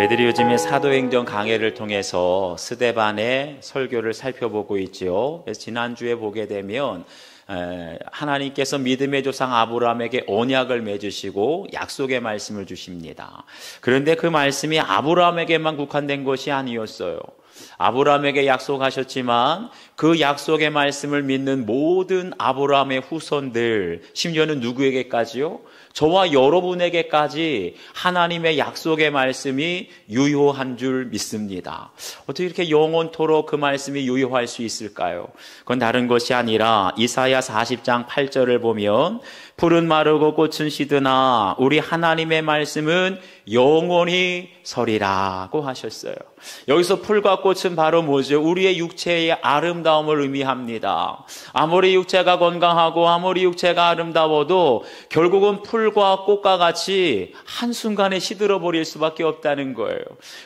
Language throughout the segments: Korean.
저희들이 요즘에 사도행전 강해를 통해서 스데반의 설교를 살펴보고 있죠. 그래서 지난주에 보게 되면 하나님께서 믿음의 조상 아브라함에게 언약을 맺으시고 약속의 말씀을 주십니다. 그런데 그 말씀이 아브라함에게만 국한된 것이 아니었어요. 아브라함에게 약속하셨지만 그 약속의 말씀을 믿는 모든 아브라함의 후손들, 심지어는 누구에게까지요? 저와 여러분에게까지 하나님의 약속의 말씀이 유효한 줄 믿습니다. 어떻게 이렇게 영원토록 그 말씀이 유효할 수 있을까요? 그건 다른 것이 아니라 이사야 40장 8절을 보면 풀은 마르고 꽃은 시드나 우리 하나님의 말씀은 영원히 서리라고 하셨어요. 여기서 풀과 꽃은 바로 뭐죠? 우리의 육체의 아름다움을 의미합니다. 아무리 육체가 건강하고 아무리 육체가 아름다워도 결국은 풀과 꽃과 같이 한순간에 시들어버릴 수밖에 없다는 거예요.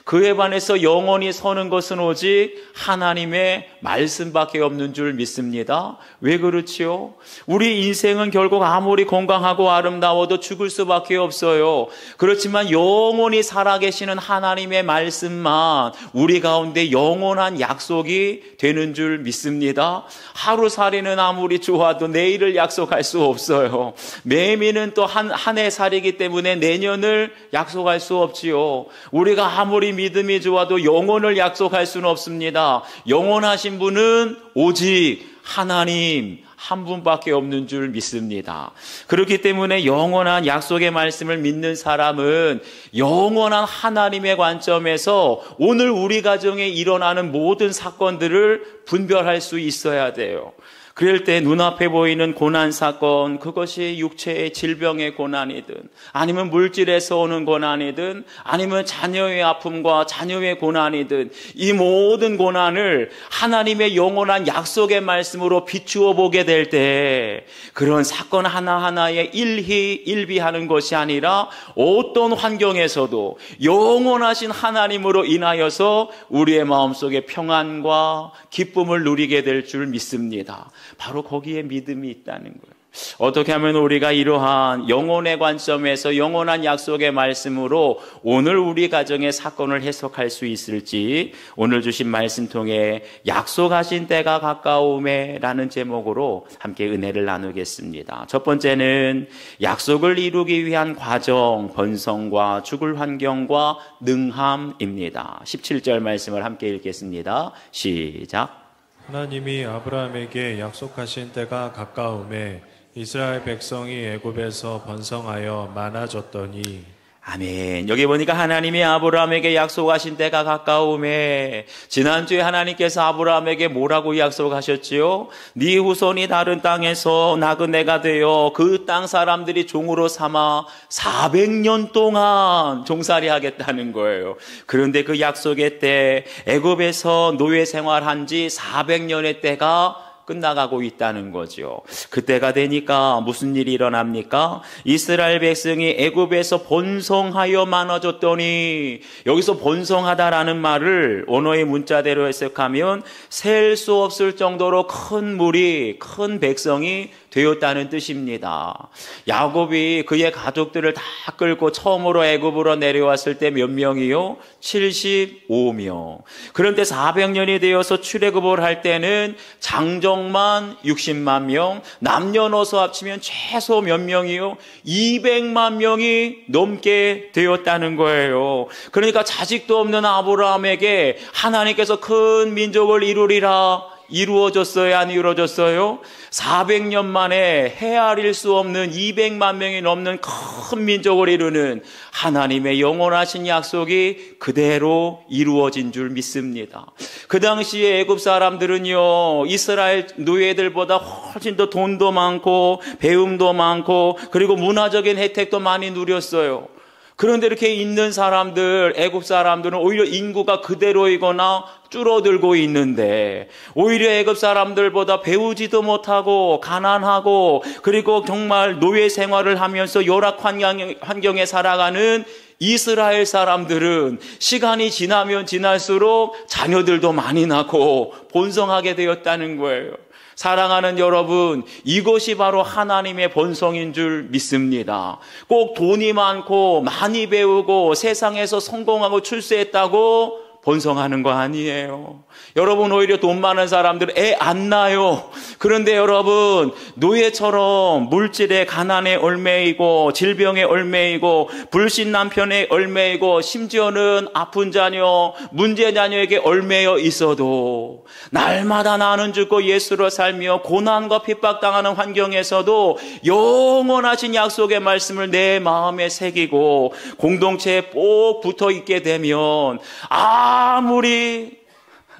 그에 반해서 영원히 서는 것은 오직 하나님의 말씀밖에 없는 줄 믿습니다. 왜 그렇지요? 우리 인생은 결국 아무리 건강하고 아름다워도 죽을 수밖에 없어요. 그렇지만 영원히 살아계시는 하나님의 말씀만 우리 가운데 영원한 약속이 되는 줄 믿습니다. 하루살이는 아무리 좋아도 내일을 약속할 수 없어요. 매미는 또 한 해 살이기 때문에 내년을 약속할 수 없지요. 우리가 아무리 믿음이 좋아도 영혼을 약속할 수는 없습니다. 영원하신 분은 오직 하나님 한 분밖에 없는 줄 믿습니다. 그렇기 때문에 영원한 약속의 말씀을 믿는 사람은 영원한 하나님의 관점에서 오늘 우리 가정에 일어나는 모든 사건들을 분별할 수 있어야 돼요. 그럴 때 눈앞에 보이는 고난 사건, 그것이 육체의 질병의 고난이든 아니면 물질에서 오는 고난이든 아니면 자녀의 아픔과 자녀의 고난이든 이 모든 고난을 하나님의 영원한 약속의 말씀으로 비추어 보게 될 때 그런 사건 하나하나에 일희일비하는 것이 아니라 어떤 환경에서도 영원하신 하나님으로 인하여서 우리의 마음속에 평안과 기쁨을 누리게 될 줄 믿습니다. 바로 거기에 믿음이 있다는 거예요. 어떻게 하면 우리가 이러한 영혼의 관점에서 영원한 약속의 말씀으로 오늘 우리 가정의 사건을 해석할 수 있을지 오늘 주신 말씀 통해 약속하신 때가 가까움에 라는 제목으로 함께 은혜를 나누겠습니다. 첫 번째는 약속을 이루기 위한 과정, 번성과 죽을 환경과 능함입니다. 17절 말씀을 함께 읽겠습니다. 시작. 하나님이 아브라함에게 약속하신 때가 가까움에 이스라엘 백성이 애굽에서 번성하여 많아졌더니 아멘. 여기 보니까 하나님이 아브라함에게 약속하신 때가 가까움에 지난주에 하나님께서 아브라함에게 뭐라고 약속하셨지요? 네 후손이 다른 땅에서 나그네가 되어 그 땅 사람들이 종으로 삼아 400년 동안 종살이 하겠다는 거예요. 그런데 그 약속의 때 애굽에서 노예 생활한 지 400년의 때가 끝나가고 있다는 거죠. 그때가 되니까 무슨 일이 일어납니까? 이스라엘 백성이 애굽에서 번성하여 많아졌더니 여기서 번성하다라는 말을 언어의 문자대로 해석하면 셀 수 없을 정도로 큰 무리, 큰 백성이 되었다는 뜻입니다. 야곱이 그의 가족들을 다 끌고 처음으로 애굽으로 내려왔을 때 몇 명이요? 75명. 그런데 400년이 되어서 출애굽을 할 때는 장정만 60만 명, 남녀노소 합치면 최소 몇 명이요? 200만 명이 넘게 되었다는 거예요. 그러니까 자식도 없는 아브라함에게 하나님께서 큰 민족을 이루리라 이루어졌어요? 안 이루어졌어요? 400년 만에 헤아릴 수 없는 200만 명이 넘는 큰 민족을 이루는 하나님의 영원하신 약속이 그대로 이루어진 줄 믿습니다. 그 당시에 애굽 사람들은요, 이스라엘 노예들보다 훨씬 더 돈도 많고 배움도 많고 그리고 문화적인 혜택도 많이 누렸어요. 그런데 이렇게 있는 사람들, 애굽 사람들은 오히려 인구가 그대로이거나 줄어들고 있는데 오히려 애굽 사람들보다 배우지도 못하고 가난하고 그리고 정말 노예 생활을 하면서 열악 환경에 살아가는 이스라엘 사람들은 시간이 지나면 지날수록 자녀들도 많이 낳고 번성하게 되었다는 거예요. 사랑하는 여러분, 이것이 바로 하나님의 본성인 줄 믿습니다. 꼭 돈이 많고 많이 배우고 세상에서 성공하고 출세했다고 본성하는 거 아니에요. 여러분, 오히려 돈 많은 사람들은 애 안 낳아요. 그런데 여러분, 노예처럼 물질에 가난에 얽매이고 질병에 얽매이고 불신 남편에 얽매이고 심지어는 아픈 자녀, 문제 자녀에게 얽매여 있어도 날마다 나는 죽고 예수로 살며 고난과 핍박당하는 환경에서도 영원하신 약속의 말씀을 내 마음에 새기고 공동체에 꼭 붙어 있게 되면 아무리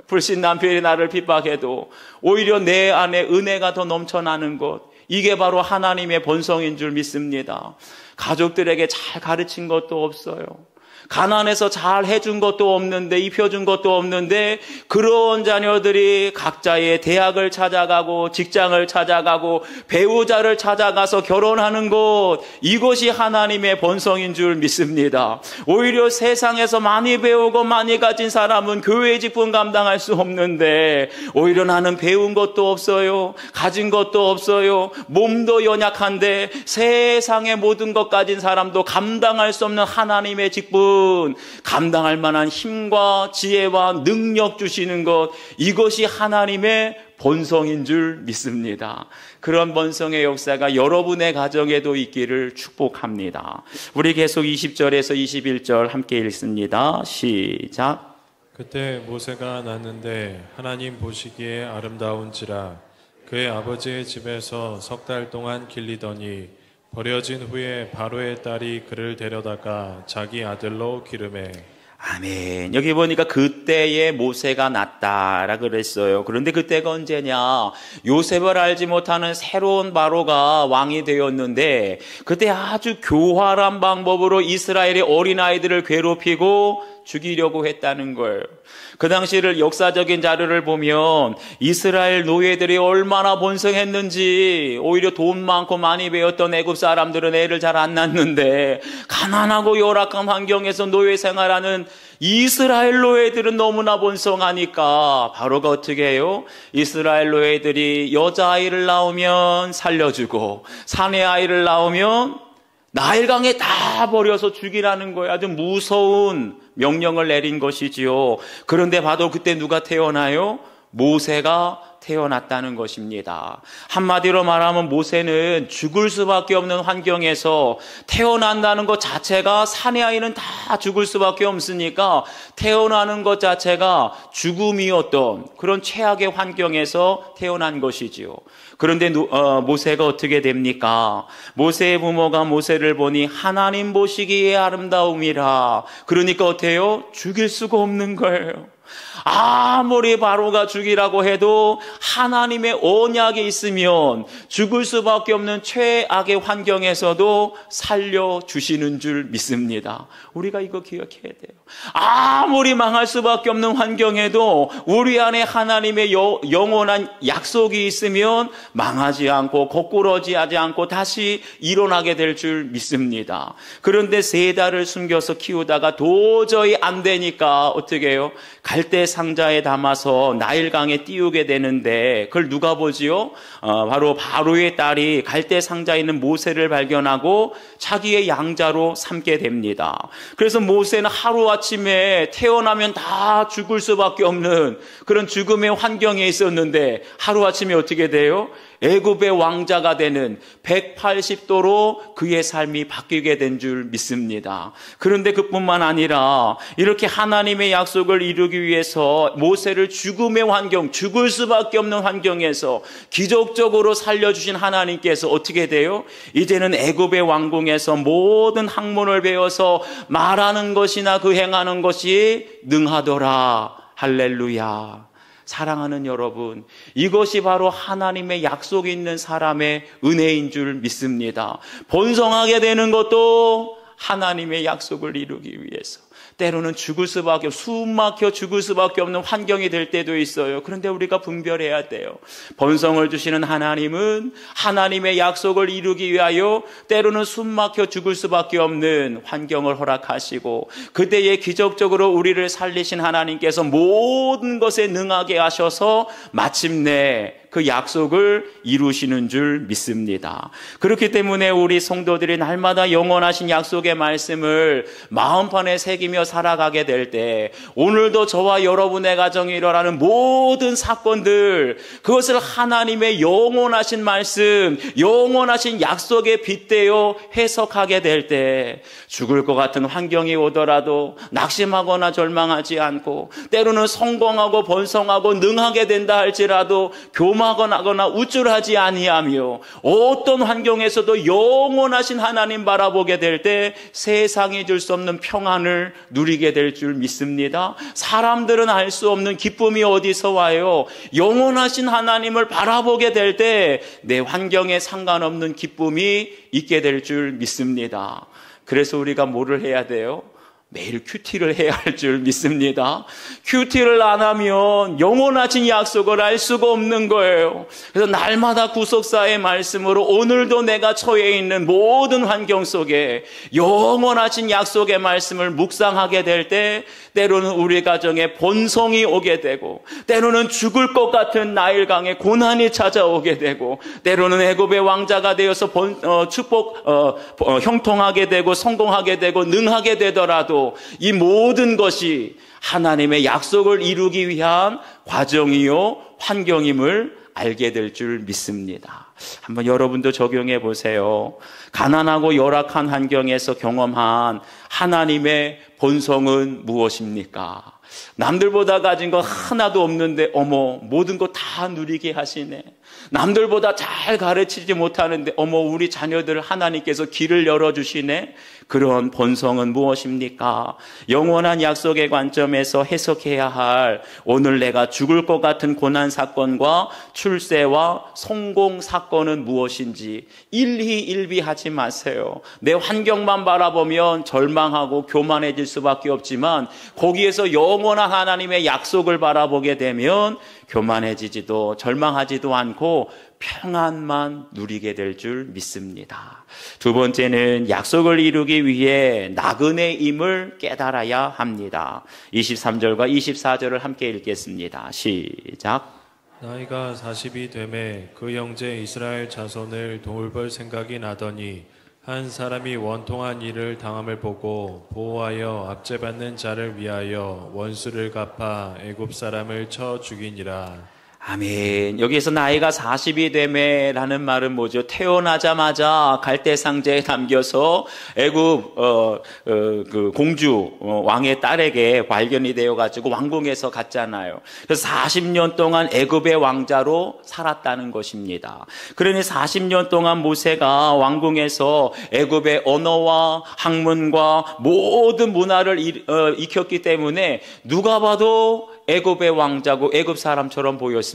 불신 남편이 나를 핍박해도 오히려 내 안에 은혜가 더 넘쳐나는 것, 이게 바로 하나님의 본성인 줄 믿습니다. 가족들에게 잘 가르친 것도 없어요. 가난해서 잘 해준 것도 없는데, 입혀준 것도 없는데, 그런 자녀들이 각자의 대학을 찾아가고 직장을 찾아가고 배우자를 찾아가서 결혼하는 것, 이것이 하나님의 본성인 줄 믿습니다. 오히려 세상에서 많이 배우고 많이 가진 사람은 교회 직분 감당할 수 없는데, 오히려 나는 배운 것도 없어요, 가진 것도 없어요, 몸도 연약한데 세상의 모든 것 가진 사람도 감당할 수 없는 하나님의 직분, 감당할 만한 힘과 지혜와 능력 주시는 것, 이것이 하나님의 본성인 줄 믿습니다. 그런 본성의 역사가 여러분의 가정에도 있기를 축복합니다. 우리 계속 20절에서 21절 함께 읽습니다. 시작. 그때 모세가 낳는데 하나님 보시기에 아름다운지라 그의 아버지의 집에서 3달 동안 길리더니 버려진 후에 바로의 딸이 그를 데려다가 자기 아들로 기르매. 아멘. 여기 보니까 그때의 모세가 났다라 그랬어요. 그런데 그때가 언제냐? 요셉을 알지 못하는 새로운 바로가 왕이 되었는데, 그때 아주 교활한 방법으로 이스라엘의 어린아이들을 괴롭히고 죽이려고 했다는 거예요. 그 당시를 역사적인 자료를 보면 이스라엘 노예들이 얼마나 번성했는지, 오히려 돈 많고 많이 배웠던 애굽 사람들은 애를 잘 안 낳는데 가난하고 열악한 환경에서 노예 생활하는 이스라엘 노예들은 너무나 번성하니까 바로가 어떻게 해요? 이스라엘 노예들이 여자아이를 낳으면 살려주고 사내아이를 낳으면 나일강에 다 버려서 죽이라는 거예요. 아주 무서운 명령을 내린 것이지요. 그런데 봐도 그때 누가 태어나요? 모세가 태어났다는 것입니다. 한마디로 말하면 모세는 죽을 수밖에 없는 환경에서 태어난다는 것 자체가, 사내아이는 다 죽을 수밖에 없으니까 태어나는 것 자체가 죽음이었던 그런 최악의 환경에서 태어난 것이지요. 그런데 모세가 어떻게 됩니까? 모세의 부모가 모세를 보니 하나님 보시기에 아름다움이라. 그러니까 어때요? 죽일 수가 없는 거예요. 아무리 바로가 죽이라고 해도 하나님의 언약이 있으면 죽을 수밖에 없는 최악의 환경에서도 살려주시는 줄 믿습니다. 우리가 이거 기억해야 돼요. 아무리 망할 수밖에 없는 환경에도 우리 안에 하나님의 영원한 약속이 있으면 망하지 않고 거꾸러지하지 않고 다시 일어나게 될 줄 믿습니다. 그런데 3달을 숨겨서 키우다가 도저히 안 되니까 어떻게 해요? 갈대 상자에 담아서 나일강에 띄우게 되는데, 그걸 누가 보지요? 바로 바로의 딸이 갈대 상자에 있는 모세를 발견하고 자기의 양자로 삼게 됩니다. 그래서 모세는 하루아침에 태어나면 다 죽을 수밖에 없는 그런 죽음의 환경에 있었는데 하루아침에 어떻게 돼요? 애굽의 왕자가 되는 180도로 그의 삶이 바뀌게 된 줄 믿습니다. 그런데 그뿐만 아니라 이렇게 하나님의 약속을 이루기 위해서 모세를 죽음의 환경, 죽을 수밖에 없는 환경에서 기적적으로 살려주신 하나님께서 어떻게 돼요? 이제는 애굽의 왕궁에서 모든 학문을 배워서 말하는 것이나 그 행하는 것이 능하더라. 할렐루야. 사랑하는 여러분, 이것이 바로 하나님의 약속이 있는 사람의 은혜인 줄 믿습니다. 번성하게 되는 것도 하나님의 약속을 이루기 위해서, 때로는 죽을 수밖에, 숨 막혀 죽을 수밖에 없는 환경이 될 때도 있어요. 그런데 우리가 분별해야 돼요. 번성을 주시는 하나님은 하나님의 약속을 이루기 위하여 때로는 숨 막혀 죽을 수밖에 없는 환경을 허락하시고, 그때에 기적적으로 우리를 살리신 하나님께서 모든 것에 능하게 하셔서 마침내 그 약속을 이루시는 줄 믿습니다. 그렇기 때문에 우리 성도들이 날마다 영원하신 약속의 말씀을 마음판에 새기며 살아가게 될 때, 오늘도 저와 여러분의 가정에 일어나는 모든 사건들, 그것을 하나님의 영원하신 말씀, 영원하신 약속에 빗대어 해석하게 될 때, 죽을 것 같은 환경이 오더라도 낙심하거나 절망하지 않고, 때로는 성공하고 번성하고 능하게 된다 할지라도 교만하거나 우쭐하지 아니하며, 어떤 환경에서도 영원하신 하나님 바라보게 될 때 세상이 줄 수 없는 평안을 누리게 될 줄 믿습니다. 사람들은 알 수 없는 기쁨이 어디서 와요? 영원하신 하나님을 바라보게 될 때 내 환경에 상관없는 기쁨이 있게 될 줄 믿습니다. 그래서 우리가 뭐를 해야 돼요? 매일 큐티를 해야 할 줄 믿습니다. 큐티를 안 하면 영원하신 약속을 알 수가 없는 거예요. 그래서 날마다 구속사의 말씀으로 오늘도 내가 처해 있는 모든 환경 속에 영원하신 약속의 말씀을 묵상하게 될 때, 때로는 우리 가정에 번성이 오게 되고, 때로는 죽을 것 같은 나일강에 고난이 찾아오게 되고, 때로는 애굽의 왕자가 되어서 형통하게 되고 성공하게 되고 능하게 되더라도 이 모든 것이 하나님의 약속을 이루기 위한 과정이요 환경임을 알게 될 줄 믿습니다. 한번 여러분도 적용해 보세요. 가난하고 열악한 환경에서 경험한 하나님의 본성은 무엇입니까? 남들보다 가진 거 하나도 없는데 어머 모든 거 다 누리게 하시네. 남들보다 잘 가르치지 못하는데 어머 우리 자녀들 하나님께서 길을 열어주시네. 그런 본성은 무엇입니까? 영원한 약속의 관점에서 해석해야 할 오늘 내가 죽을 것 같은 고난 사건과 출세와 성공 사건은 무엇인지 일희일비하지 마세요. 내 환경만 바라보면 절망하고 교만해질 수밖에 없지만, 거기에서 영원한 하나님의 약속을 바라보게 되면 교만해지지도 절망하지도 않고 평안만 누리게 될 줄 믿습니다. 두 번째는 약속을 이루기 위해 나그네임을 깨달아야 합니다. 23절과 24절을 함께 읽겠습니다. 시작. 나이가 40이 되매 그 형제 이스라엘 자손을 돌볼 생각이 나더니 한 사람이 원통한 일을 당함을 보고 보호하여 압제받는 자를 위하여 원수를 갚아 애굽 사람을 쳐 죽이니라. 아멘. 여기에서 나이가 40이 되매라는 말은 뭐죠? 태어나자마자 갈대상자에 담겨서 애굽 그 공주 왕의 딸에게 발견이 되어 가지고 왕궁에서 갔잖아요. 그래서 40년 동안 애굽의 왕자로 살았다는 것입니다. 그러니 40년 동안 모세가 왕궁에서 애굽의 언어와 학문과 모든 문화를 익혔기 때문에 누가 봐도 애굽의 왕자고 애굽 사람처럼 보였습니다.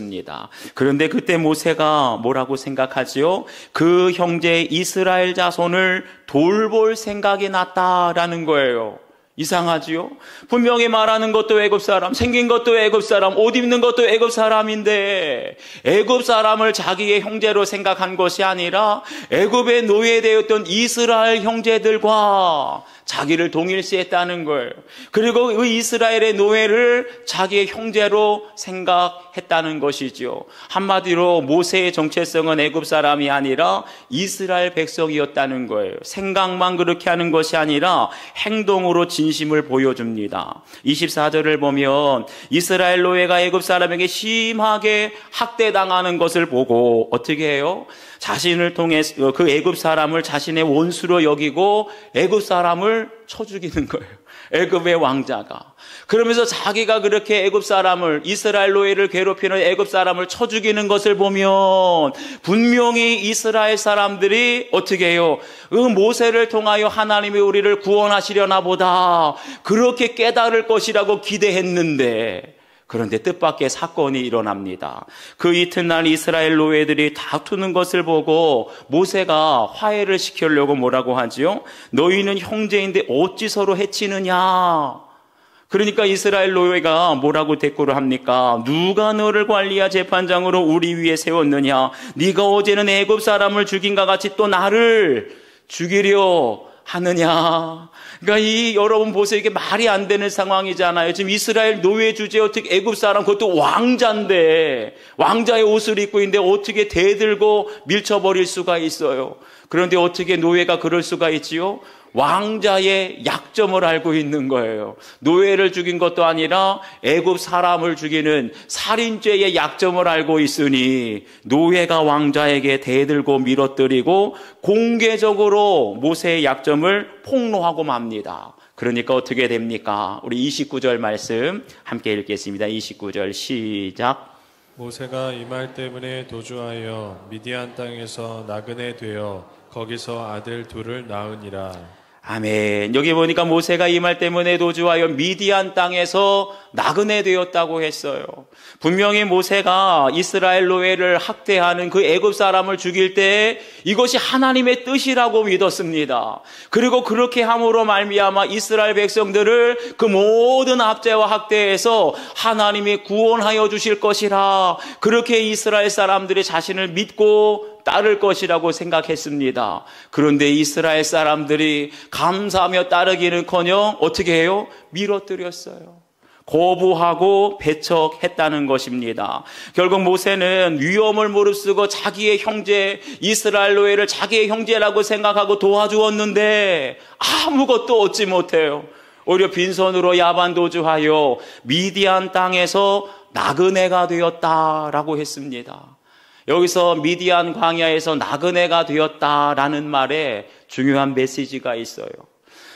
그런데 그때 모세가 뭐라고 생각하지요? 그 형제 이스라엘 자손을 돌볼 생각이 났다라는 거예요. 이상하지요? 분명히 말하는 것도 애굽 사람, 생긴 것도 애굽 사람, 옷 입는 것도 애굽 사람인데 애굽 사람을 자기의 형제로 생각한 것이 아니라 애굽에 노예되었던 이스라엘 형제들과 자기를 동일시했다는 거예요. 그리고 그 이스라엘의 노예를 자기의 형제로 생각했다는 것이죠. 한마디로 모세의 정체성은 애굽 사람이 아니라 이스라엘 백성이었다는 거예요. 생각만 그렇게 하는 것이 아니라 행동으로 진심을 보여줍니다. 24절을 보면 이스라엘 노예가 애굽 사람에게 심하게 학대당하는 것을 보고 어떻게 해요? 자신을 통해 그 애굽 사람을 자신의 원수로 여기고 애굽 사람을 쳐 죽이는 거예요. 애굽의 왕자가. 그러면서 자기가 그렇게 애굽 사람을, 이스라엘 노예를 괴롭히는 애굽 사람을 쳐 죽이는 것을 보면 분명히 이스라엘 사람들이 어떻게 해요? 그 모세를 통하여 하나님이 우리를 구원하시려나 보다 그렇게 깨달을 것이라고 기대했는데, 그런데 뜻밖의 사건이 일어납니다. 그 이튿날 이스라엘 노예들이 다투는 것을 보고 모세가 화해를 시키려고 뭐라고 하지요? 너희는 형제인데 어찌 서로 해치느냐? 그러니까 이스라엘 노예가 뭐라고 대꾸를 합니까? 누가 너를 관리와 재판장으로 우리 위에 세웠느냐? 네가 어제는 애굽 사람을 죽인과 같이 또 나를 죽이려 하느냐? 그러니까 여러분 보세요. 이게 말이 안 되는 상황이잖아요. 지금 이스라엘 노예 주제에 어떻게 애굽 사람, 그것도 왕자인데, 왕자의 옷을 입고 있는데 어떻게 대들고 밀쳐버릴 수가 있어요? 그런데 어떻게 노예가 그럴 수가 있지요? 왕자의 약점을 알고 있는 거예요. 노예를 죽인 것도 아니라 애굽 사람을 죽이는 살인죄의 약점을 알고 있으니 노예가 왕자에게 대들고 밀어뜨리고 공개적으로 모세의 약점을 폭로하고 맙니다. 그러니까 어떻게 됩니까? 우리 29절 말씀 함께 읽겠습니다. 29절 시작. 모세가 이 말 때문에 도주하여 미디안 땅에서 나그네 되어 거기서 아들 둘을 낳으니라. 아멘. 여기 보니까 모세가 이 말 때문에 도주하여 미디안 땅에서 나그네 되었다고 했어요. 분명히 모세가 이스라엘 노예를 학대하는 그 애굽 사람을 죽일 때 이것이 하나님의 뜻이라고 믿었습니다. 그리고 그렇게 함으로 말미암아 이스라엘 백성들을 그 모든 압제와 학대에서 하나님이 구원하여 주실 것이라, 그렇게 이스라엘 사람들이 자신을 믿고 따를 것이라고 생각했습니다. 그런데 이스라엘 사람들이 감사하며 따르기는커녕 어떻게 해요? 밀어뜨렸어요. 거부하고 배척했다는 것입니다. 결국 모세는 위험을 무릅쓰고 자기의 형제 이스라엘 노예를 자기의 형제라고 생각하고 도와주었는데 아무것도 얻지 못해요. 오히려 빈손으로 야반도주하여 미디안 땅에서 나그네가 되었다라고 했습니다. 여기서 미디안 광야에서 나그네가 되었다라는 말에 중요한 메시지가 있어요.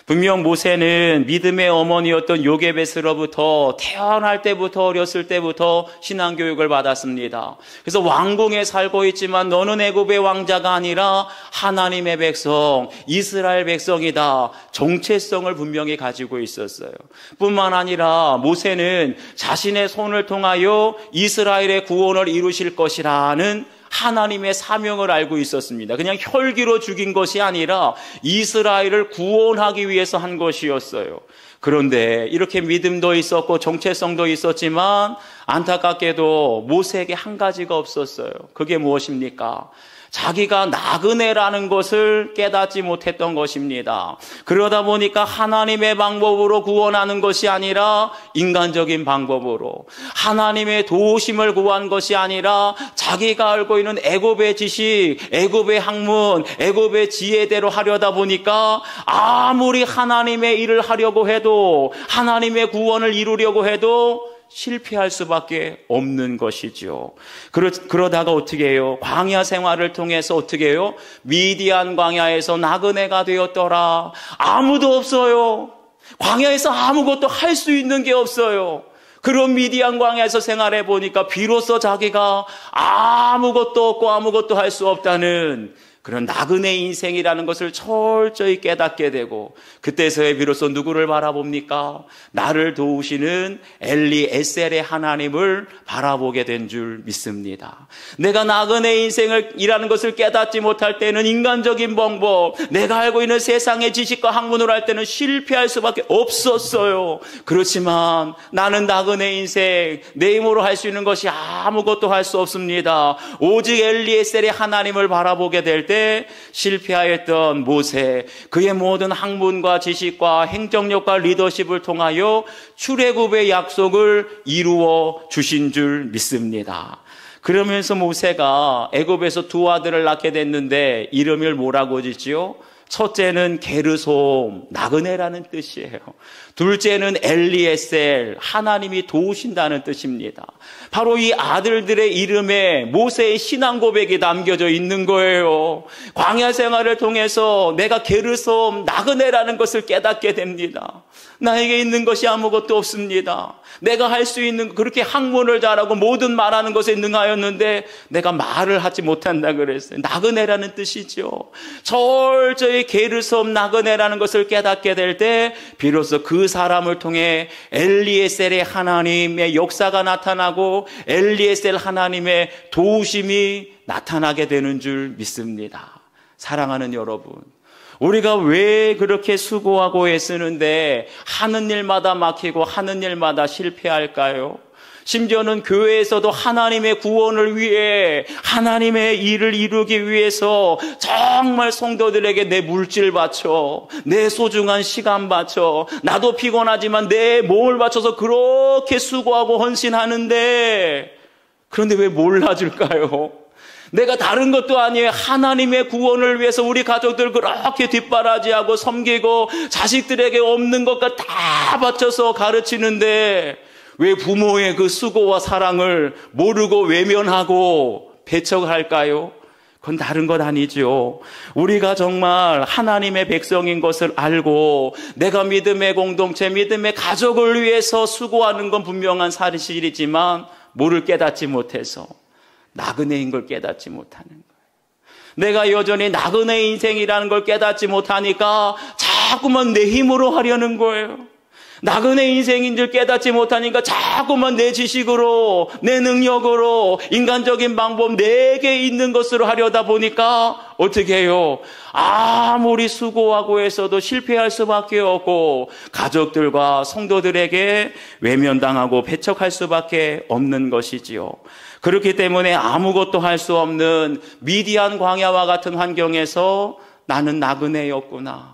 분명 모세는 믿음의 어머니였던 요게벳으로부터 태어날 때부터 어렸을 때부터 신앙교육을 받았습니다. 그래서 왕궁에 살고 있지만 너는 애굽의 왕자가 아니라 하나님의 백성, 이스라엘 백성이다. 정체성을 분명히 가지고 있었어요. 뿐만 아니라 모세는 자신의 손을 통하여 이스라엘의 구원을 이루실 것이라는 하나님의 사명을 알고 있었습니다. 그냥 혈기로 죽인 것이 아니라 이스라엘을 구원하기 위해서 한 것이었어요. 그런데 이렇게 믿음도 있었고 정체성도 있었지만 안타깝게도 모세에게 한 가지가 없었어요. 그게 무엇입니까? 자기가 나그네라는 것을 깨닫지 못했던 것입니다. 그러다 보니까 하나님의 방법으로 구원하는 것이 아니라 인간적인 방법으로, 하나님의 도우심을 구한 것이 아니라 자기가 알고 있는 애굽의 지식, 애굽의 학문, 애굽의 지혜대로 하려다 보니까 아무리 하나님의 일을 하려고 해도, 하나님의 구원을 이루려고 해도 실패할 수밖에 없는 것이죠. 그러다가 어떻게 해요? 광야 생활을 통해서 어떻게 해요? 미디안 광야에서 나그네가 되었더라. 아무도 없어요. 광야에서 아무것도 할 수 있는 게 없어요. 그런 미디안 광야에서 생활해 보니까 비로소 자기가 아무것도 없고 아무것도 할 수 없다는 그런 나그네 인생이라는 것을 철저히 깨닫게 되고, 그때서야 비로소 누구를 바라봅니까? 나를 도우시는 엘리 에셀의 하나님을 바라보게 된 줄 믿습니다. 내가 나그네 인생이라는 것을 깨닫지 못할 때는 인간적인 방법, 내가 알고 있는 세상의 지식과 학문을 할 때는 실패할 수밖에 없었어요. 그렇지만 나는 나그네 인생, 내 힘으로 할 수 있는 것이 아무것도 할 수 없습니다. 오직 엘리 에셀의 하나님을 바라보게 될 때 실패하였던 모세, 그의 모든 학문과 지식과 행정력과 리더십을 통하여 출애굽의 약속을 이루어 주신 줄 믿습니다. 그러면서 모세가 애굽에서 두 아들을 낳게 됐는데 이름을 뭐라고 짓지요? 첫째는 게르솜, 나그네라는 뜻이에요. 둘째는 엘리에셀, 하나님이 도우신다는 뜻입니다. 바로 이 아들들의 이름에 모세의 신앙 고백이 담겨져 있는 거예요. 광야 생활을 통해서 내가 게르솜, 나그네라는 것을 깨닫게 됩니다. 나에게 있는 것이 아무것도 없습니다. 내가 할 수 있는, 그렇게 학문을 잘하고 모든 말하는 것에 능하였는데 내가 말을 하지 못한다 그랬어요. 나그네라는 뜻이죠. 철저히 도저히 게으를 수 없는 나그네라는 것을 깨닫게 될 때 비로소 그 사람을 통해 엘리에셀의 하나님의 역사가 나타나고 엘리에셀 하나님의 도우심이 나타나게 되는 줄 믿습니다. 사랑하는 여러분, 우리가 왜 그렇게 수고하고 애쓰는데 하는 일마다 막히고 하는 일마다 실패할까요? 심지어는 교회에서도 하나님의 구원을 위해 하나님의 일을 이루기 위해서 정말 성도들에게 내 물질 바쳐, 내 소중한 시간 바쳐, 나도 피곤하지만 내 몸을 바쳐서 그렇게 수고하고 헌신하는데, 그런데 왜 몰라줄까요? 내가 다른 것도 아니에요. 하나님의 구원을 위해서 우리 가족들 그렇게 뒷바라지하고 섬기고 자식들에게 없는 것과 다 바쳐서 가르치는데 왜 부모의 그 수고와 사랑을 모르고 외면하고 배척할까요? 그건 다른 것 아니죠. 우리가 정말 하나님의 백성인 것을 알고 내가 믿음의 공동체, 믿음의 가족을 위해서 수고하는 건 분명한 사실이지만 뭐를 깨닫지 못해서 나그네인 걸 깨닫지 못하는 거예요. 내가 여전히 나그네 인생이라는 걸 깨닫지 못하니까 자꾸만 내 힘으로 하려는 거예요. 나그네 인생인 줄 깨닫지 못하니까 자꾸만 내 지식으로, 내 능력으로, 인간적인 방법, 내게 있는 것으로 하려다 보니까 어떻게 해요? 아무리 수고하고 해서도 실패할 수밖에 없고 가족들과 성도들에게 외면당하고 배척할 수밖에 없는 것이지요. 그렇기 때문에 아무것도 할 수 없는 미디안 광야와 같은 환경에서 나는 나그네였구나.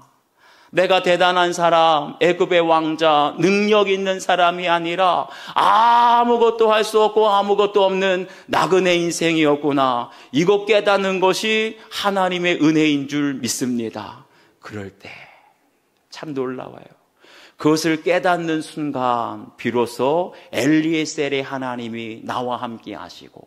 내가 대단한 사람, 애굽의 왕자, 능력 있는 사람이 아니라 아무것도 할 수 없고 아무것도 없는 나그네 인생이었구나. 이것 깨닫는 것이 하나님의 은혜인 줄 믿습니다. 그럴 때 참 놀라워요. 그것을 깨닫는 순간 비로소 엘리에셀의 하나님이 나와 함께 하시고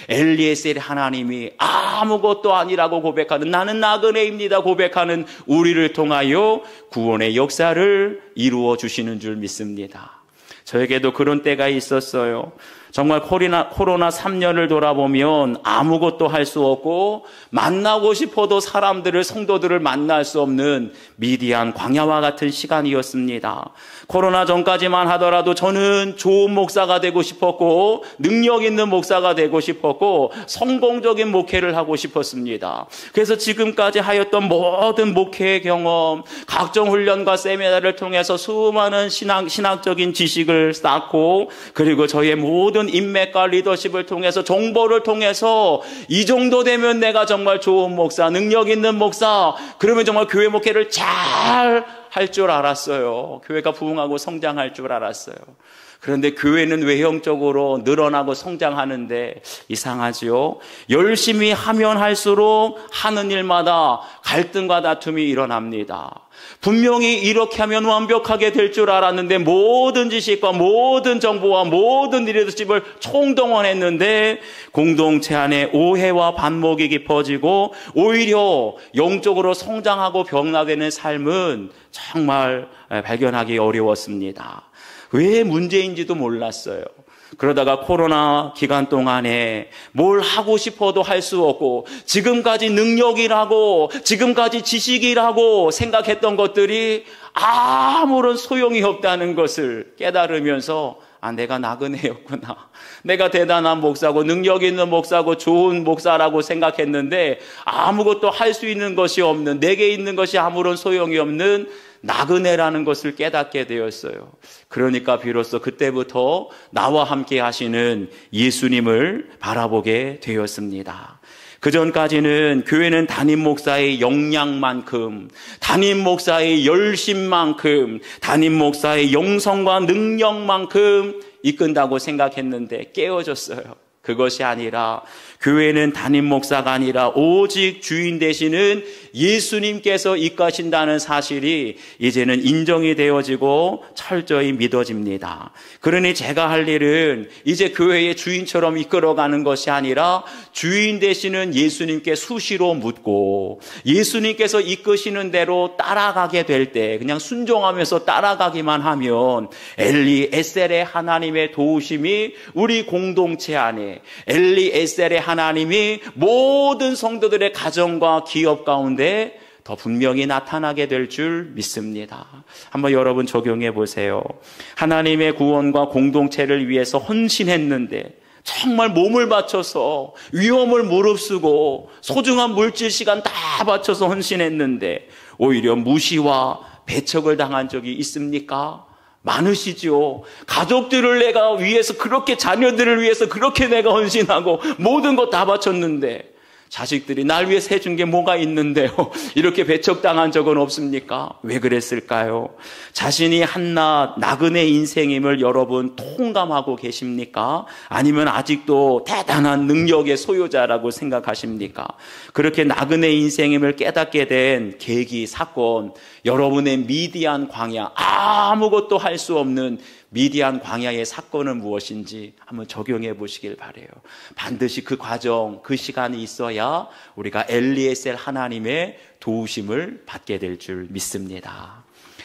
엘리에셀의 하나님이 아무것도 아니라고 고백하는, 나는 나그네입니다 고백하는 우리를 통하여 구원의 역사를 이루어 주시는 줄 믿습니다. 저에게도 그런 때가 있었어요. 정말 코로나 3년을 돌아보면 아무것도 할 수 없고 만나고 싶어도 사람들을, 성도들을 만날 수 없는 미디안 광야와 같은 시간이었습니다. 코로나 전까지만 하더라도 저는 좋은 목사가 되고 싶었고 능력 있는 목사가 되고 싶었고 성공적인 목회를 하고 싶었습니다. 그래서 지금까지 하였던 모든 목회의 경험, 각종 훈련과 세미나를 통해서 수많은 신학적인 지식을 쌓고 그리고 저의 모든 인맥과 리더십을 통해서 정보를 통해서 이 정도 되면 내가 정말 좋은 목사, 능력 있는 목사, 그러면 정말 교회 목회를 잘 할 줄 알았어요. 교회가 부흥하고 성장할 줄 알았어요. 그런데 교회는 외형적으로 늘어나고 성장하는데 이상하지요. 열심히 하면 할수록 하는 일마다 갈등과 다툼이 일어납니다. 분명히 이렇게 하면 완벽하게 될 줄 알았는데 모든 지식과 모든 정보와 모든 리더십을 총동원했는데 공동체 안에 오해와 반목이 깊어지고 오히려 영적으로 성장하고 변화되는 삶은 정말 발견하기 어려웠습니다. 왜 문제인지도 몰랐어요. 그러다가 코로나 기간 동안에 뭘 하고 싶어도 할 수 없고 지금까지 능력이라고 지금까지 지식이라고 생각했던 것들이 아무런 소용이 없다는 것을 깨달으면서 내가 나그네였구나. 내가 대단한 목사고 능력 있는 목사고 좋은 목사라고 생각했는데 아무것도 할 수 있는 것이 없는, 내게 있는 것이 아무런 소용이 없는 나그네라는 것을 깨닫게 되었어요. 그러니까 비로소 그때부터 나와 함께 하시는 예수님을 바라보게 되었습니다. 그전까지는 교회는 담임 목사의 역량만큼, 담임 목사의 열심만큼, 담임 목사의 영성과 능력만큼 이끈다고 생각했는데 깨어졌어요. 그것이 아니라 교회는 담임 목사가 아니라 오직 주인 되시는 예수님께서 이끄신다는 사실이 이제는 인정이 되어지고 철저히 믿어집니다. 그러니 제가 할 일은 이제 교회의 주인처럼 이끌어가는 것이 아니라 주인 되시는 예수님께 수시로 묻고 예수님께서 이끄시는 대로 따라가게 될 때 그냥 순종하면서 따라가기만 하면 엘리에셀의 하나님의 도우심이 우리 공동체 안에, 엘리에셀의 하나님이 모든 성도들의 가정과 기업 가운데 더 분명히 나타나게 될 줄 믿습니다. 한번 여러분 적용해 보세요. 하나님의 구원과 공동체를 위해서 헌신했는데 정말 몸을 바쳐서 위험을 무릅쓰고 소중한 물질 시간 다 바쳐서 헌신했는데 오히려 무시와 배척을 당한 적이 있습니까? 많으시죠. 가족들을 내가 위해서 그렇게, 자녀들을 위해서 그렇게 내가 헌신하고 모든 것 다 바쳤는데 자식들이 날 위해서 해준 게 뭐가 있는데요, 이렇게 배척당한 적은 없습니까? 왜 그랬을까요? 자신이 한낱 나그네 인생임을 여러분 통감하고 계십니까? 아니면 아직도 대단한 능력의 소유자라고 생각하십니까? 그렇게 나그네 인생임을 깨닫게 된 계기, 사건, 여러분의 미디안 광야, 아무것도 할 수 없는 미디안 광야의 사건은 무엇인지 한번 적용해 보시길 바라요. 반드시 그 과정, 그 시간이 있어야 우리가 엘리에셀 하나님의 도우심을 받게 될 줄 믿습니다.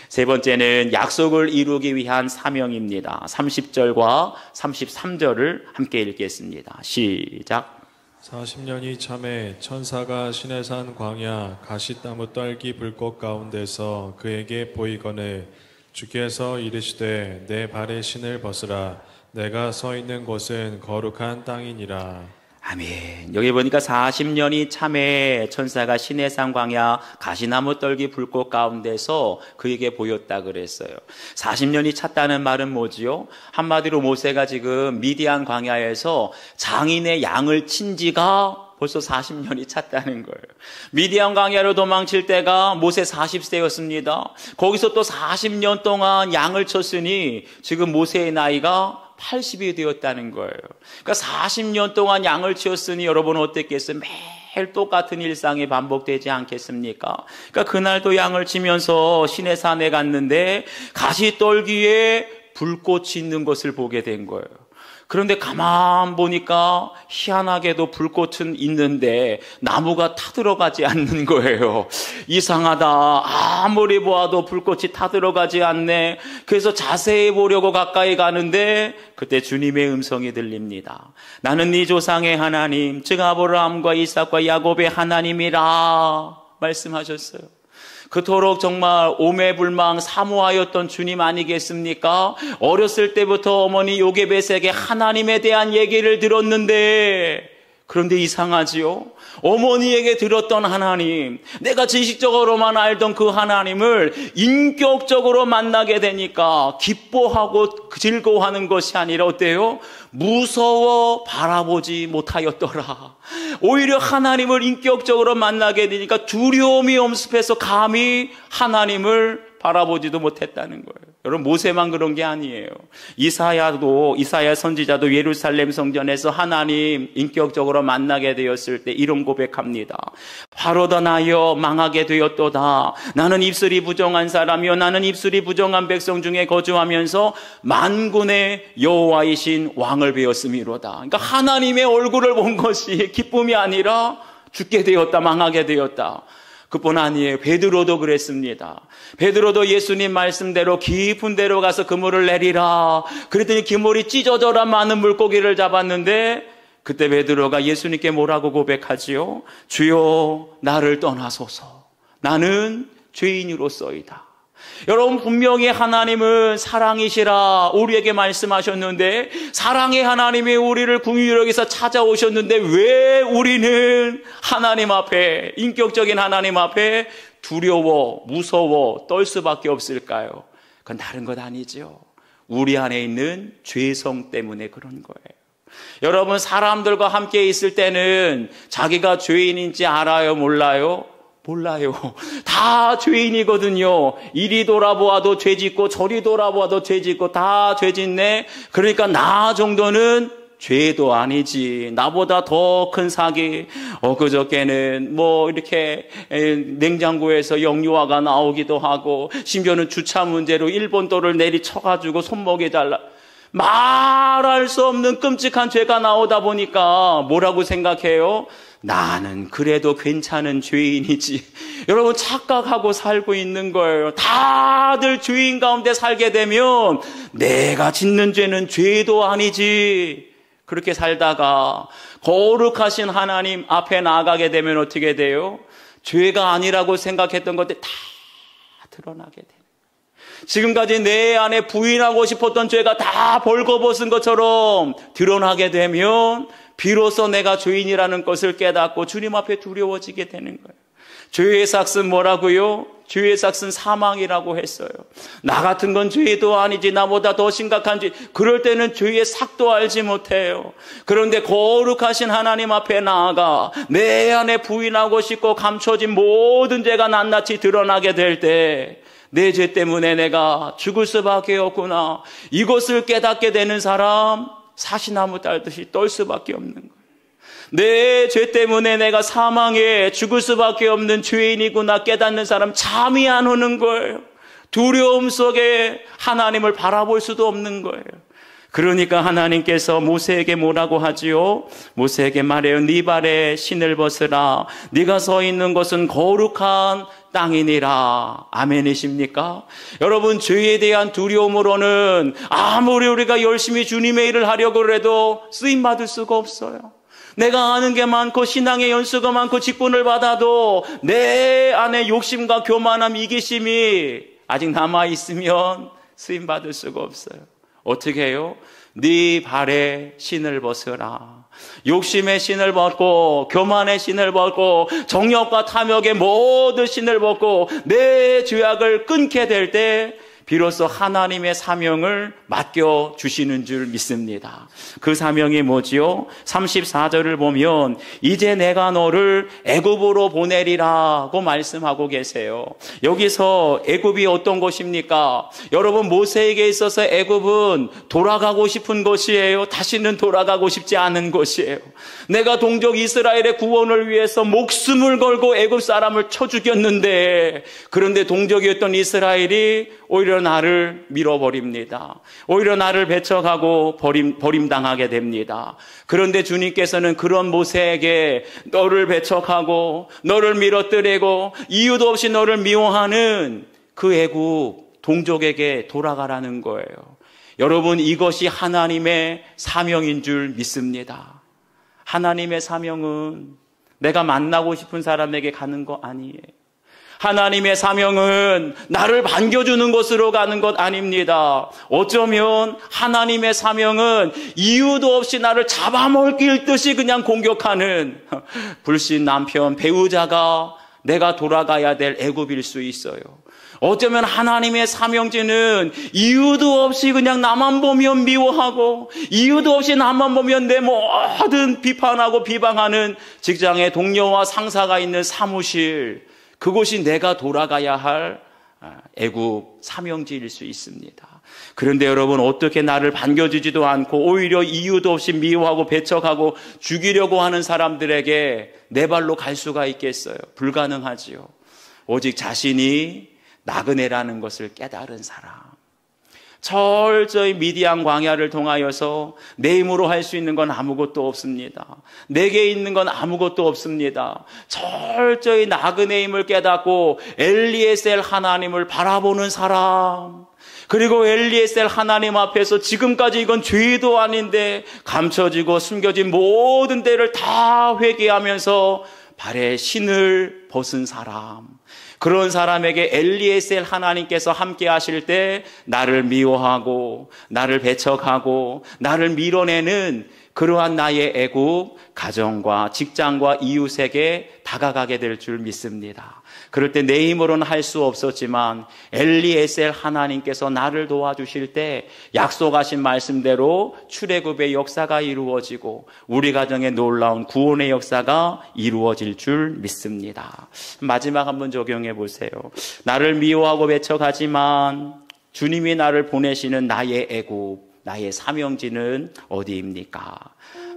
세 번째는 약속을 이루기 위한 사명입니다. 30절과 33절을 함께 읽겠습니다. 시작. 40년이 참에 천사가 시내산 광야 가시나무 떨기 불꽃 가운데서 그에게 보이거늘 주께서 이르시되 내 발의 신을 벗으라 내가 서 있는 곳은 거룩한 땅이니라. 아멘. 여기 보니까 40년이 참에 천사가 시내산 광야 가시나무 떨기 불꽃 가운데서 그에게 보였다 그랬어요. 40년이 찼다는 말은 뭐지요? 한마디로 모세가 지금 미디안 광야에서 장인의 양을 친 지가 벌써 40년이 찼다는 거예요. 미디안 광야로 도망칠 때가 모세 40세였습니다. 거기서 또 40년 동안 양을 쳤으니 지금 모세의 나이가 80이 되었다는 거예요. 그러니까 40년 동안 양을 치었으니 여러분 어땠겠어요? 매일 똑같은 일상이 반복되지 않겠습니까? 그러니까 그날도 양을 치면서 시내산에 갔는데 가시떨기에 불꽃이 있는 것을 보게 된 거예요. 그런데 가만 보니까 희한하게도 불꽃은 있는데 나무가 타들어가지 않는 거예요. 이상하다. 아무리 보아도 불꽃이 타들어가지 않네. 그래서 자세히 보려고 가까이 가는데 그때 주님의 음성이 들립니다. 나는 네 조상의 하나님, 즉 아브라함과 이삭과 야곱의 하나님이라 말씀하셨어요. 그토록 정말 오매불망 사모하였던 주님 아니겠습니까? 어렸을 때부터 어머니 요게벳에게 하나님에 대한 얘기를 들었는데, 그런데 이상하지요? 어머니에게 들었던 하나님, 내가 지식적으로만 알던 그 하나님을 인격적으로 만나게 되니까 기뻐하고 즐거워하는 것이 아니라 어때요? 무서워 바라보지 못하였더라. 오히려 하나님을 인격적으로 만나게 되니까 두려움이 엄습해서 감히 하나님을 바라보지도 못했다는 거예요. 여러분, 모세만 그런 게 아니에요. 이사야 선지자도 예루살렘 성전에서 하나님 인격적으로 만나게 되었을 때 이런 고백합니다. 화로다 나여 망하게 되었도다. 나는 입술이 부정한 사람이요 나는 입술이 부정한 백성 중에 거주하면서 만군의 여호와이신 왕을 배웠음이로다. 그러니까 하나님의 얼굴을 본 것이 기쁨이 아니라 죽게 되었다, 망하게 되었다. 그뿐 아니에요. 베드로도 그랬습니다. 베드로도 예수님 말씀대로 깊은 데로 가서 그물을 내리라. 그랬더니 그물이 찢어져라 많은 물고기를 잡았는데 그때 베드로가 예수님께 뭐라고 고백하지요? 주여 나를 떠나소서. 나는 죄인으로서이다. 여러분, 분명히 하나님은 사랑이시라 우리에게 말씀하셨는데 사랑의 하나님이 우리를 궁유히 여기서 찾아오셨는데 왜 우리는 하나님 앞에, 인격적인 하나님 앞에 두려워, 무서워, 떨 수밖에 없을까요? 그건 다른 것 아니죠. 우리 안에 있는 죄성 때문에 그런 거예요. 여러분, 사람들과 함께 있을 때는 자기가 죄인인지 알아요, 몰라요? 몰라요. 다 죄인이거든요. 이리 돌아보아도 죄짓고 저리 돌아보아도 죄짓고 다 죄짓네. 그러니까 나 정도는 죄도 아니지. 나보다 더 큰 사기. 그저께는 뭐 이렇게 냉장고에서 영유아가 나오기도 하고 심지어는 주차 문제로 일본도를 내리쳐가지고 손목에 잘라. 말할 수 없는 끔찍한 죄가 나오다 보니까 뭐라고 생각해요? 나는 그래도 괜찮은 죄인이지. 여러분, 착각하고 살고 있는 거예요. 다들 죄인 가운데 살게 되면 내가 짓는 죄는 죄도 아니지. 그렇게 살다가 거룩하신 하나님 앞에 나아가게 되면 어떻게 돼요? 죄가 아니라고 생각했던 것들 다 드러나게 되는 거예요. 지금까지 내 안에 부인하고 싶었던 죄가 다 벌거벗은 것처럼 드러나게 되면 비로소 내가 죄인이라는 것을 깨닫고 주님 앞에 두려워지게 되는 거예요. 죄의 삭은 뭐라고요? 죄의 삭은 사망이라고 했어요. 나 같은 건 죄도 아니지, 나보다 더 심각한 죄. 그럴 때는 죄의 삭도 알지 못해요. 그런데 거룩하신 하나님 앞에 나아가 내 안에 부인하고 싶고 감춰진 모든 죄가 낱낱이 드러나게 될 때 내 죄 때문에 내가 죽을 수밖에 없구나, 이것을 깨닫게 되는 사람 사시나무 따듯이 떨 수밖에 없는 거예요. 내 죄 때문에 내가 사망에 죽을 수밖에 없는 죄인이구나 깨닫는 사람 잠이 안 오는 거예요. 두려움 속에 하나님을 바라볼 수도 없는 거예요. 그러니까 하나님께서 모세에게 뭐라고 하지요? 모세에게 말해요. 네 발에 신을 벗으라. 네가 서 있는 곳은 거룩한 땅이니라. 아멘이십니까? 여러분, 죄에 대한 두려움으로는 아무리 우리가 열심히 주님의 일을 하려고 해도 쓰임받을 수가 없어요. 내가 아는 게 많고 신앙의 연수가 많고 직분을 받아도 내 안에 욕심과 교만함, 이기심이 아직 남아있으면 쓰임받을 수가 없어요. 어떻게 해요? 네 발에 신을 벗으라. 욕심의 신을 벗고 교만의 신을 벗고 정욕과 탐욕의 모든 신을 벗고 내 죄악을 끊게 될 때 비로소 하나님의 사명을 맡겨주시는 줄 믿습니다. 그 사명이 뭐지요? 34절을 보면 이제 내가 너를 애굽으로 보내리라고 말씀하고 계세요. 여기서 애굽이 어떤 곳입니까? 여러분, 모세에게 있어서 애굽은 돌아가고 싶은 곳이에요. 다시는 돌아가고 싶지 않은 곳이에요. 내가 동족 이스라엘의 구원을 위해서 목숨을 걸고 애굽 사람을 쳐 죽였는데, 그런데 동족이었던 이스라엘이 오히려 나를 밀어버립니다. 오히려 나를 배척하고 버림당하게 됩니다. 그런데 주님께서는 그런 모세에게 너를 배척하고 너를 밀어뜨리고 이유도 없이 너를 미워하는 그 애국 동족에게 돌아가라는 거예요. 여러분, 이것이 하나님의 사명인 줄 믿습니다. 하나님의 사명은 내가 만나고 싶은 사람에게 가는 거 아니에요. 하나님의 사명은 나를 반겨주는 곳으로 가는 것 아닙니다. 어쩌면 하나님의 사명은 이유도 없이 나를 잡아먹일 듯이 그냥 공격하는 불신 남편, 배우자가 내가 돌아가야 될 애굽일 수 있어요. 어쩌면 하나님의 사명지는 이유도 없이 그냥 나만 보면 미워하고 이유도 없이 나만 보면 내 모든 비판하고 비방하는 직장의 동료와 상사가 있는 사무실, 그곳이 내가 돌아가야 할 애국 사명지일 수 있습니다. 그런데 여러분, 어떻게 나를 반겨주지도 않고 오히려 이유도 없이 미워하고 배척하고 죽이려고 하는 사람들에게 내 발로 갈 수가 있겠어요? 불가능하지요. 오직 자신이 나그네라는 것을 깨달은 사람, 철저히 미디안 광야를 통하여서 내 힘으로 할 수 있는 건 아무것도 없습니다. 내게 있는 건 아무것도 없습니다. 철저히 나그네의 힘을 깨닫고 엘리에셀 하나님을 바라보는 사람, 그리고 엘리에셀 하나님 앞에서 지금까지 이건 죄도 아닌데 감춰지고 숨겨진 모든 데를 다 회개하면서 발에 신을 벗은 사람, 그런 사람에게 엘리에셀 하나님께서 함께 하실 때 나를 미워하고 나를 배척하고 나를 밀어내는 그러한 나의 애국, 가정과 직장과 이웃에게 다가가게 될 줄 믿습니다. 그럴 때 내 힘으로는 할 수 없었지만 엘리에셀 하나님께서 나를 도와주실 때 약속하신 말씀대로 출애굽의 역사가 이루어지고 우리 가정에 놀라운 구원의 역사가 이루어질 줄 믿습니다. 마지막 한번 적용해 보세요. 나를 미워하고 배척하지만 주님이 나를 보내시는 나의 애국, 나의 사명지는 어디입니까?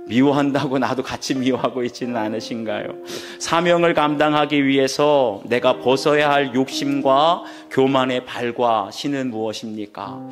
미워한다고 나도 같이 미워하고 있지는 않으신가요? 사명을 감당하기 위해서 내가 벗어야 할 욕심과 교만의 발과 신은 무엇입니까?